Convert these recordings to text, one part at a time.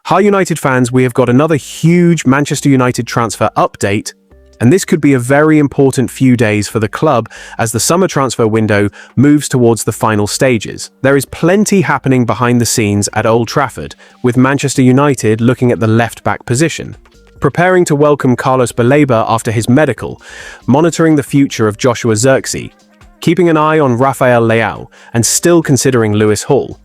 Hi United fans, we have got another huge Manchester United transfer update, and this could be a very important few days for the club as the summer transfer window moves towards the final stages. There is plenty happening behind the scenes at Old Trafford, with Manchester United looking at the left-back position, preparing to welcome Carlos Belaba after his medical, monitoring the future of Joshua Zirkzee, keeping an eye on Rafael Leao, and still considering Lewis Hall.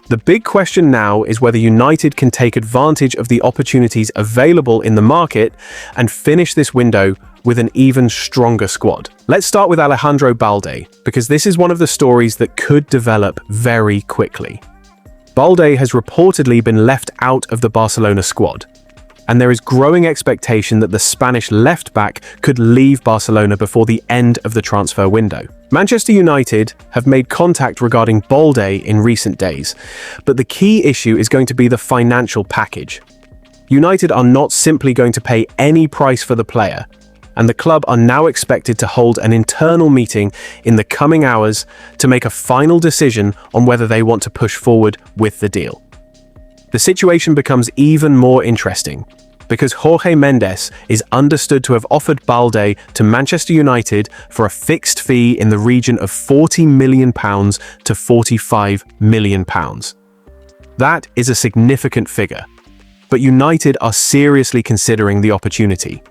The big question now is whether United can take advantage of the opportunities available in the market and finish this window with an even stronger squad. Let's start with Alejandro Balde, because this is one of the stories that could develop very quickly. Balde has reportedly been left out of the Barcelona squad, and there is growing expectation that the Spanish left-back could leave Barcelona before the end of the transfer window. Manchester United have made contact regarding Balde in recent days, but the key issue is going to be the financial package. United are not simply going to pay any price for the player, and the club are now expected to hold an internal meeting in the coming hours to make a final decision on whether they want to push forward with the deal. The situation becomes even more interesting because Jorge Mendes is understood to have offered Balde to Manchester United for a fixed fee in the region of £40 million to £45 million. That is a significant figure, but United are seriously considering the opportunity.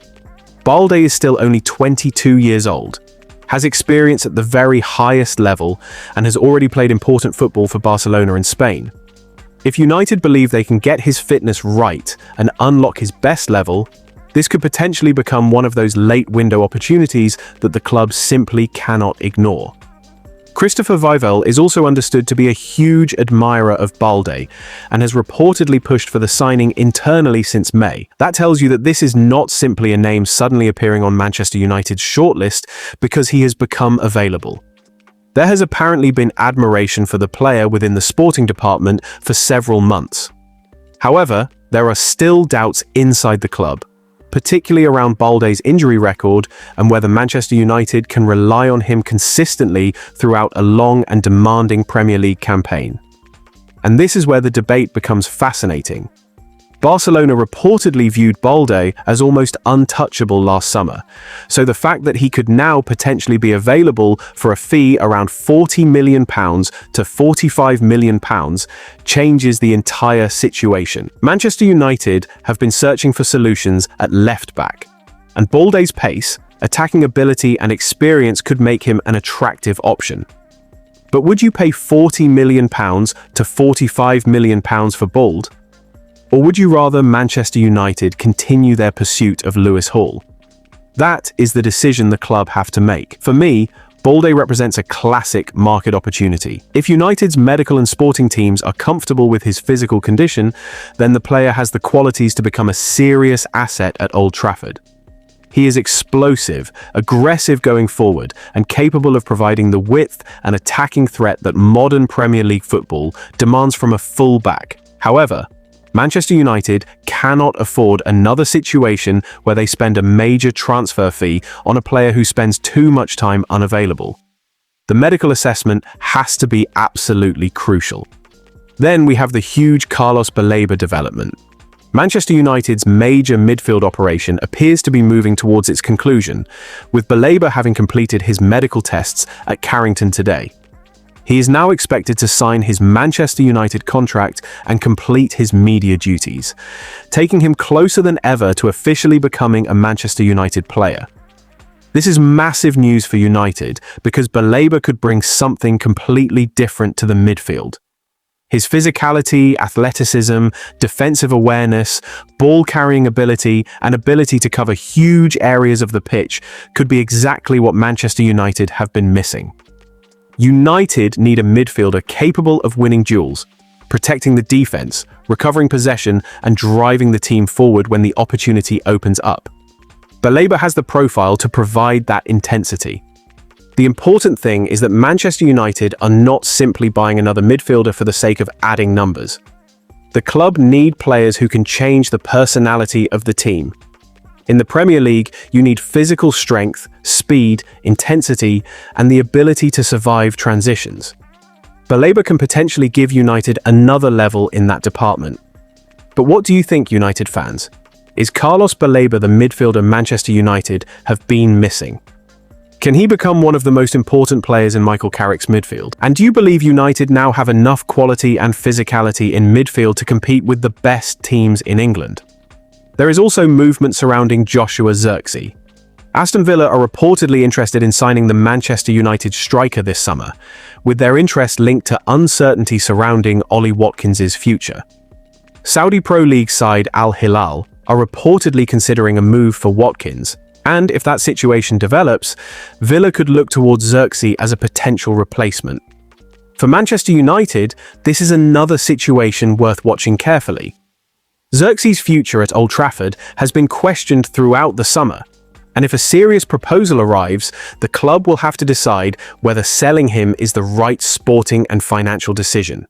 Balde is still only 22 years old, has experience at the very highest level, and has already played important football for Barcelona in Spain. If United believe they can get his fitness right and unlock his best level, this could potentially become one of those late window opportunities that the club simply cannot ignore. Christopher Vivel is also understood to be a huge admirer of Balde and has reportedly pushed for the signing internally since May. That tells you that this is not simply a name suddenly appearing on Manchester United's shortlist because he has become available. There has apparently been admiration for the player within the sporting department for several months. However, there are still doubts inside the club, particularly around Balde's injury record and whether Manchester United can rely on him consistently throughout a long and demanding Premier League campaign. And this is where the debate becomes fascinating. Barcelona reportedly viewed Balde as almost untouchable last summer, so the fact that he could now potentially be available for a fee around £40 million to £45 million changes the entire situation. Manchester United have been searching for solutions at left-back, and Balde's pace, attacking ability and experience could make him an attractive option. But would you pay £40 million to £45 million for Balde? Or would you rather Manchester United continue their pursuit of Lewis Hall? That is the decision the club have to make. For me, Balde represents a classic market opportunity. If United's medical and sporting teams are comfortable with his physical condition, then the player has the qualities to become a serious asset at Old Trafford. He is explosive, aggressive going forward, and capable of providing the width and attacking threat that modern Premier League football demands from a full-back. However, Manchester United cannot afford another situation where they spend a major transfer fee on a player who spends too much time unavailable. The medical assessment has to be absolutely crucial. Then we have the huge Carlos Belaba development. Manchester United's major midfield operation appears to be moving towards its conclusion, with Belaba having completed his medical tests at Carrington today. He is now expected to sign his Manchester United contract and complete his media duties, taking him closer than ever to officially becoming a Manchester United player. This is massive news for United because Belaba could bring something completely different to the midfield. His physicality, athleticism, defensive awareness, ball-carrying ability, and ability to cover huge areas of the pitch could be exactly what Manchester United have been missing. United need a midfielder capable of winning duels, protecting the defense, recovering possession, and driving the team forward when the opportunity opens up. Belaba has the profile to provide that intensity. The important thing is that Manchester United are not simply buying another midfielder for the sake of adding numbers. The club need players who can change the personality of the team. In the Premier League, you need physical strength, speed, intensity, and the ability to survive transitions. Belaba can potentially give United another level in that department. But what do you think, United fans? Is Carlos Baleba the midfielder Manchester United have been missing? Can he become one of the most important players in Michael Carrick's midfield? And do you believe United now have enough quality and physicality in midfield to compete with the best teams in England? There is also movement surrounding Joshua Zirkzee. Aston Villa are reportedly interested in signing the Manchester United striker this summer, with their interest linked to uncertainty surrounding Ollie Watkins' future. Saudi Pro League side Al Hilal are reportedly considering a move for Watkins, and if that situation develops, Villa could look towards Zirkzee as a potential replacement. For Manchester United, this is another situation worth watching carefully. Zirkzee's future at Old Trafford has been questioned throughout the summer, and if a serious proposal arrives, the club will have to decide whether selling him is the right sporting and financial decision.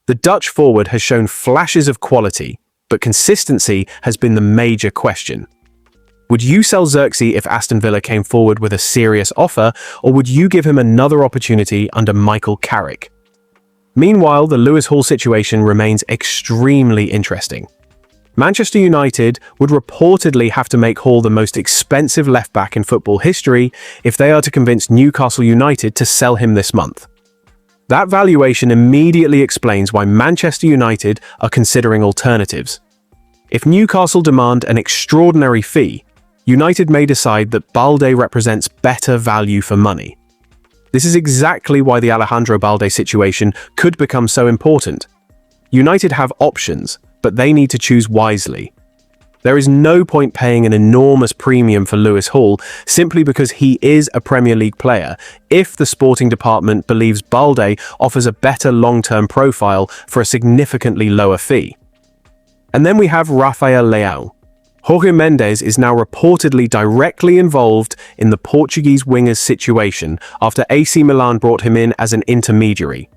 The Dutch forward has shown flashes of quality, but consistency has been the major question. Would you sell Zirkzee if Aston Villa came forward with a serious offer, or would you give him another opportunity under Michael Carrick? Meanwhile, the Lewis Hall situation remains extremely interesting. Manchester United would reportedly have to make Hall the most expensive left-back in football history if they are to convince Newcastle United to sell him this month. That valuation immediately explains why Manchester United are considering alternatives. If Newcastle demand an extraordinary fee, United may decide that Balde represents better value for money. This is exactly why the Alejandro Balde situation could become so important. United have options, but they need to choose wisely. There is no point paying an enormous premium for Lewis Hall simply because he is a Premier League player if the sporting department believes Balde offers a better long-term profile for a significantly lower fee. And then we have Rafael Leao. Jorge Mendes is now reportedly directly involved in the Portuguese winger's situation after AC Milan brought him in as an intermediary.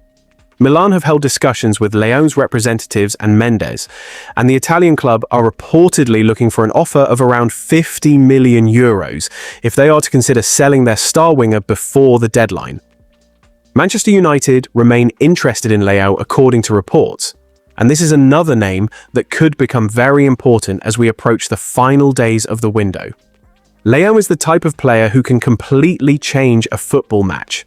Milan have held discussions with Leao's representatives and Mendes, and the Italian club are reportedly looking for an offer of around €50 million if they are to consider selling their star winger before the deadline. Manchester United remain interested in Leao according to reports, and this is another name that could become very important as we approach the final days of the window. Leao is the type of player who can completely change a football match.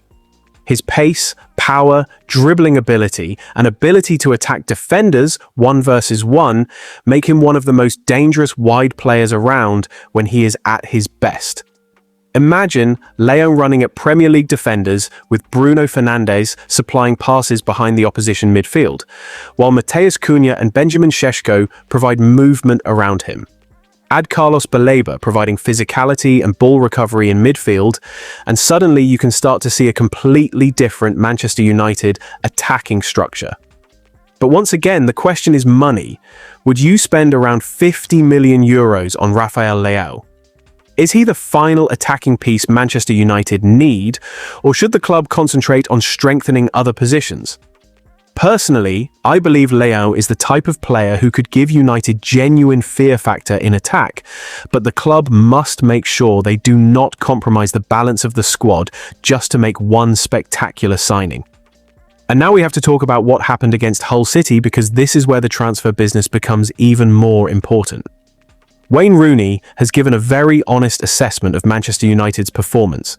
His pace, power, dribbling ability, and ability to attack defenders 1 versus 1 make him one of the most dangerous wide players around when he is at his best. Imagine Leao running at Premier League defenders with Bruno Fernandes supplying passes behind the opposition midfield, while Matheus Cunha and Benjamin Šeško provide movement around him. Add Carlos Baleba providing physicality and ball recovery in midfield, and suddenly you can start to see a completely different Manchester United attacking structure. But once again, the question is money. Would you spend around €50 million on Rafael Leao? Is he the final attacking piece Manchester United need, or should the club concentrate on strengthening other positions? Personally, I believe Leao is the type of player who could give United genuine fear factor in attack, but the club must make sure they do not compromise the balance of the squad just to make one spectacular signing. And now we have to talk about what happened against Hull City, because this is where the transfer business becomes even more important. Wayne Rooney has given a very honest assessment of Manchester United's performance,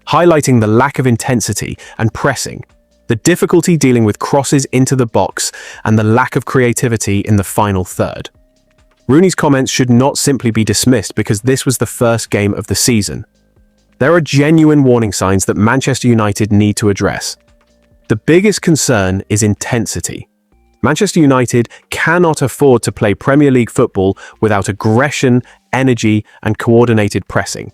highlighting the lack of intensity and pressing, the difficulty dealing with crosses into the box, and the lack of creativity in the final third. Rooney's comments should not simply be dismissed because this was the first game of the season. There are genuine warning signs that Manchester United need to address. The biggest concern is intensity. Manchester United cannot afford to play Premier League football without aggression, energy, and coordinated pressing.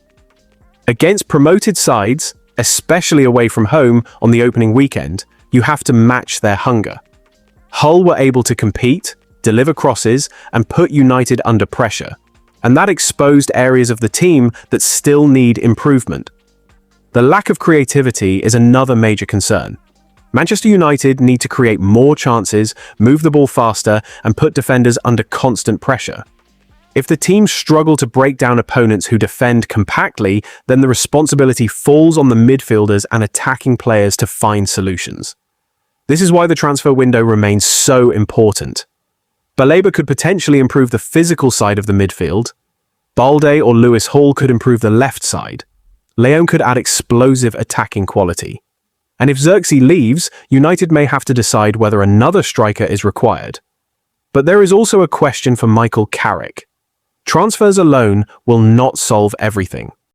Against promoted sides, especially away from home on the opening weekend, you have to match their hunger. Hull were able to compete, deliver crosses, and put United under pressure, and that exposed areas of the team that still need improvement. The lack of creativity is another major concern. Manchester United need to create more chances, move the ball faster, and put defenders under constant pressure. If the teams struggle to break down opponents who defend compactly, then the responsibility falls on the midfielders and attacking players to find solutions. This is why the transfer window remains so important. Belaba could potentially improve the physical side of the midfield. Balde or Lewis Hall could improve the left side. Leao could add explosive attacking quality. And if Zirkzee leaves, United may have to decide whether another striker is required. But there is also a question for Michael Carrick. Transfers alone will not solve everything.